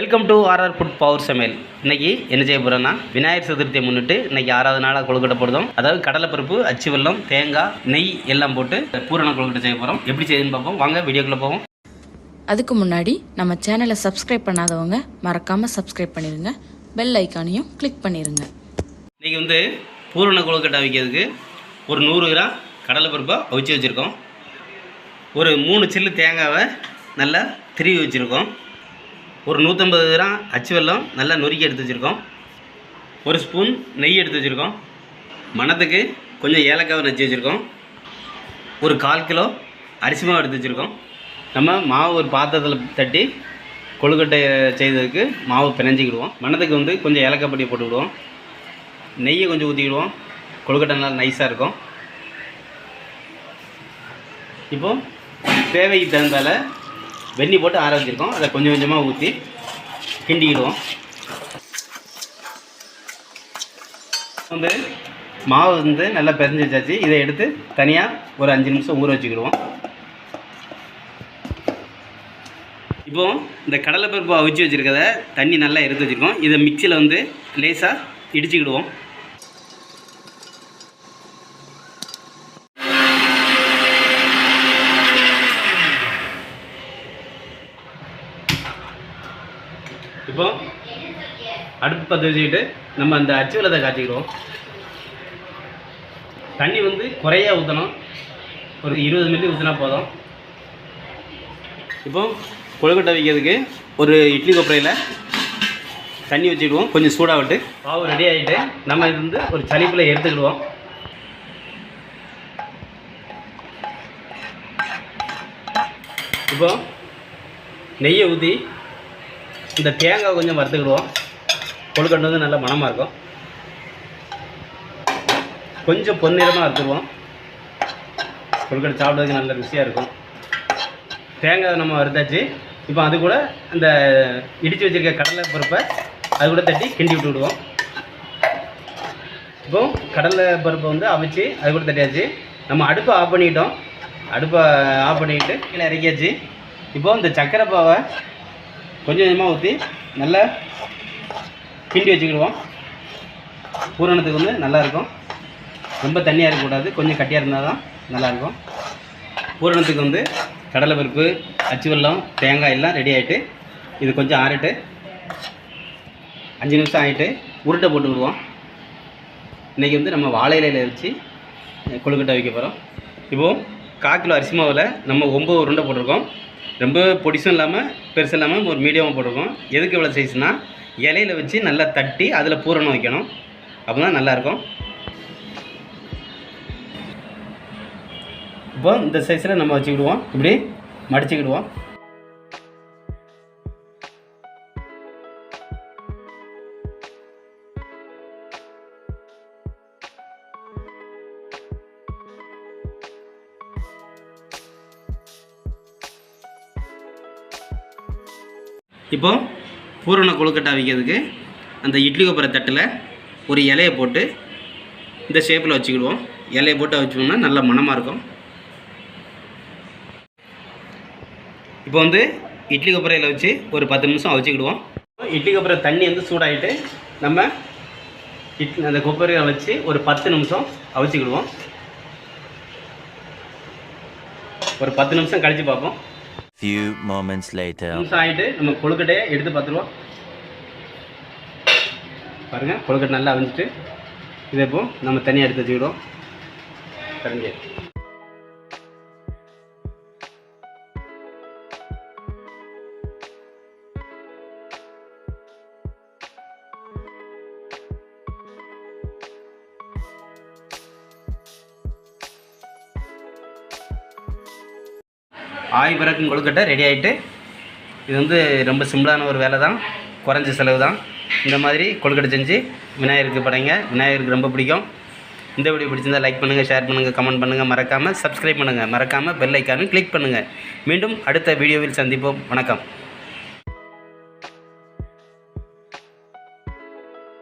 Welcome to RR food power சமையல். இன்றைக்கி என்ன செய்ய போகிறோன்னா, விநாயகர் சதுர்த்தியை முன்னிட்டு இன்றைக்கி 6வது நாளாக கொழுக்கட்டை போடுறோம். அதாவது கடலைப்பருப்பு, அச்சு வெல்லம், தேங்காய், நெய் எல்லாம் போட்டு பூரண கொழுக்கட்டை செய்ய போகிறோம். எப்படி செய்யுதுன்னு பார்ப்போம். வாங்க வீடியோக்குள்ளே போவோம். அதுக்கு முன்னாடி நம்ம சேனலை சப்ஸ்கிரைப் பண்ணாதவங்க மறக்காமல் சப்ஸ்கிரைப் பண்ணிடுங்க. பெல் ஐக்கானையும் கிளிக் பண்ணிடுங்க. இன்றைக்கி பூரண கொழுக்கட்டை வைக்கிறதுக்கு ஒரு 100 கிராம் கடலைப்பருப்பை அவிச்சு வச்சுருக்கோம். ஒரு 3 சில்லு தேங்காவை நல்லா திருவி வச்சுருக்கோம். ஒரு 150 கிராம் அச்சு வெல்லம் நல்லா நொறுக்கி எடுத்து வச்சுருக்கோம். ஒரு ஸ்பூன் நெய் எடுத்து வச்சுருக்கோம். மணத்துக்கு கொஞ்சம் ஏலக்காவை நச்சு வச்சுருக்கோம். ஒரு 1/4 கிலோ அரிசி மாவு எடுத்து வச்சுருக்கோம். நம்ம மாவு ஒரு பாத்திரத்தில் தட்டி கொழுக்கட்டை செய்ததுக்கு மாவு பிணைஞ்சிக்கிடுவோம். மணத்துக்கு கொஞ்சம் ஏலக்காய் பொடியை போட்டுக்கிடுவோம். நெய்யை கொஞ்சம் ஊற்றிக்கிடுவோம். கொழுக்கட்டை நல்லா நைஸாக இருக்கும். இப்போது தேவைக்கு தகுந்தால வெந்நி போட்டு ஆற வச்சுருக்கோம். அதை கொஞ்சம் கொஞ்சமாக ஊற்றி கிண்டிக்கிடுவோம். மாவு நல்லா பிசைஞ்சு வச்சாச்சு. இதை எடுத்து தனியாக ஒரு 5 நிமிஷம் ஊற வச்சுக்கிடுவோம். இப்போது இந்த கடலைப்பருப்பு அவிச்சு வச்சுருக்கத தண்ணி நல்லா எடுத்து வச்சுருக்கோம். இதை மிக்சியில் லேசாக இடிச்சுக்கிடுவோம். இப்போ அடுப்பு பற்ற வச்சுக்கிட்டு நம்ம அந்த அச்சு வெல்லத்தை காய்ச்சிக்கிடுவோம். தண்ணி குறையாக ஊற்றணும். ஒரு 20 மில்லி ஊற்றினா போதும். இப்போ கொழுக்கட்டை வைக்கிறதுக்கு ஒரு இட்லி கொப்பரையில் தண்ணி வச்சுக்கிடுவோம். கொஞ்சம் சூடாக விட்டு மாவு ரெடி ஆகிட்டு நம்ம இது ஒரு சளிப்பில் எடுத்துக்கிடுவோம். இப்போ நெய்யை ஊற்றி இந்த தேங்காய் கொஞ்சம் வறுத்துக்கிடுவோம். கொழுக்கட்டை நல்ல மணமாக இருக்கும். கொஞ்சம் பொன்னிறமாக வறுத்துடுவோம். கொழுக்கட்டை சாப்பிட்றதுக்கு நல்ல ருசியாக இருக்கும். தேங்காய் நம்ம வறுத்தாச்சு. இப்போ அது கூட அந்த இடித்து வச்சுருக்க கடலை பருப்பை அது கூட தட்டி கிண்டி விட்டு விடுவோம். இப்போ கடலை பருப்பை அவிச்சு அது கூட தட்டியாச்சு. நம்ம அடுப்பை ஆஃப் பண்ணிக்கிட்டோம். அடுப்பை ஆஃப் பண்ணிக்கிட்டு கீழே இறக்கியாச்சு. இப்போது இந்த சர்க்கரை பாவை கொஞ்சம் கொஞ்சமாக ஊற்றி நல்லா கிண்டி வச்சுக்கிடுவோம். பூரணத்துக்கு நல்லாயிருக்கும். ரொம்ப தண்ணியாக இருக்கக்கூடாது, கொஞ்சம் கட்டியாக இருந்தால் தான் நல்லாயிருக்கும். பூரணத்துக்கு கடலைப்பருப்பு, அச்சு வெல்லம், தேங்காய் எல்லாம் ரெடி ஆகிட்டு இது கொஞ்சம் ஆறிட்டு 5 நிமிஷம் ஆகிட்டு உருண்டை போட்டு விடுவோம். இன்றைக்கி நம்ம வாழை இலையில் வச்சு கொழுக்கட்டை வைக்க போகிறோம். இப்போது 1/4 கிலோ அரிசி மாவில் நம்ம 9 உருண்டை போட்டிருக்கோம். ரொம்ப பொடிசும் இல்லாமல் பெருசும் இல்லாமல் ஒரு மீடியமாக போட்டிருக்கோம். எதுக்கு இவ்வளோ சைஸ்னால் இலையில் வச்சு நல்லா தட்டி அதில் பூரணம் வைக்கணும். அப்போ தான் நல்லாயிருக்கும். இப்போ இந்த சைஸில் நம்ம வச்சுக்கிடுவோம். இப்படி மடிச்சுக்கிடுவோம். இப்போது பூரண கொழுக்கட்டை வைக்கிறதுக்கு அந்த இட்லி கொப்பரை தட்டில் ஒரு இலையை போட்டு இந்த ஷேப்பில் வச்சுக்கிடுவோம். இலையை போட்டு வச்சோம்னா நல்ல மணமாக இருக்கும். இப்போ இட்லி கொப்பரையில் வச்சு ஒரு 10 நிமிஷம் வச்சுக்கிடுவோம். இட்லி கொப்பரை தண்ணி சூடாகிட்டு நம்ம அந்த கொப்பரையை வச்சு ஒரு 10 நிமிஷம் அவிச்சிக்கிடுவோம். ஒரு 10 நிமிஷம் கழித்து பார்ப்போம். Few moments later. நிமிஷம் ஆகிட்டு நம்ம கொழுக்கட்டையை எடுத்து பார்த்துருவோம். பாருங்கள், கொழுக்கட்டை நல்லா அவிஞ்சிட்டு இதை இப்போ நம்ம தனியாக எடுத்து வச்சுக்கிடுவோம். கரண்டி ஆய் பிறக்கும் கொழுக்கட்டை ரெடி ஆகிட்டு இது ரொம்ப சிம்பிளான ஒரு வேலை தான், குறைஞ்ச செலவு தான். இந்த மாதிரி கொழுக்கட்டை செஞ்சு விநாயகருக்கு படைங்க. விநாயகருக்கு ரொம்ப பிடிக்கும். இந்த வீடியோ பிடிச்சிருந்தால் லைக் பண்ணுங்கள், ஷேர் பண்ணுங்கள், கமெண்ட் பண்ணுங்கள், மறக்காமல் சப்ஸ்கிரைப் பண்ணுங்கள், மறக்காமல் பெல் ஐக்கானும் கிளிக் பண்ணுங்கள். மீண்டும் அடுத்த வீடியோவில் சந்திப்போம். வணக்கம்.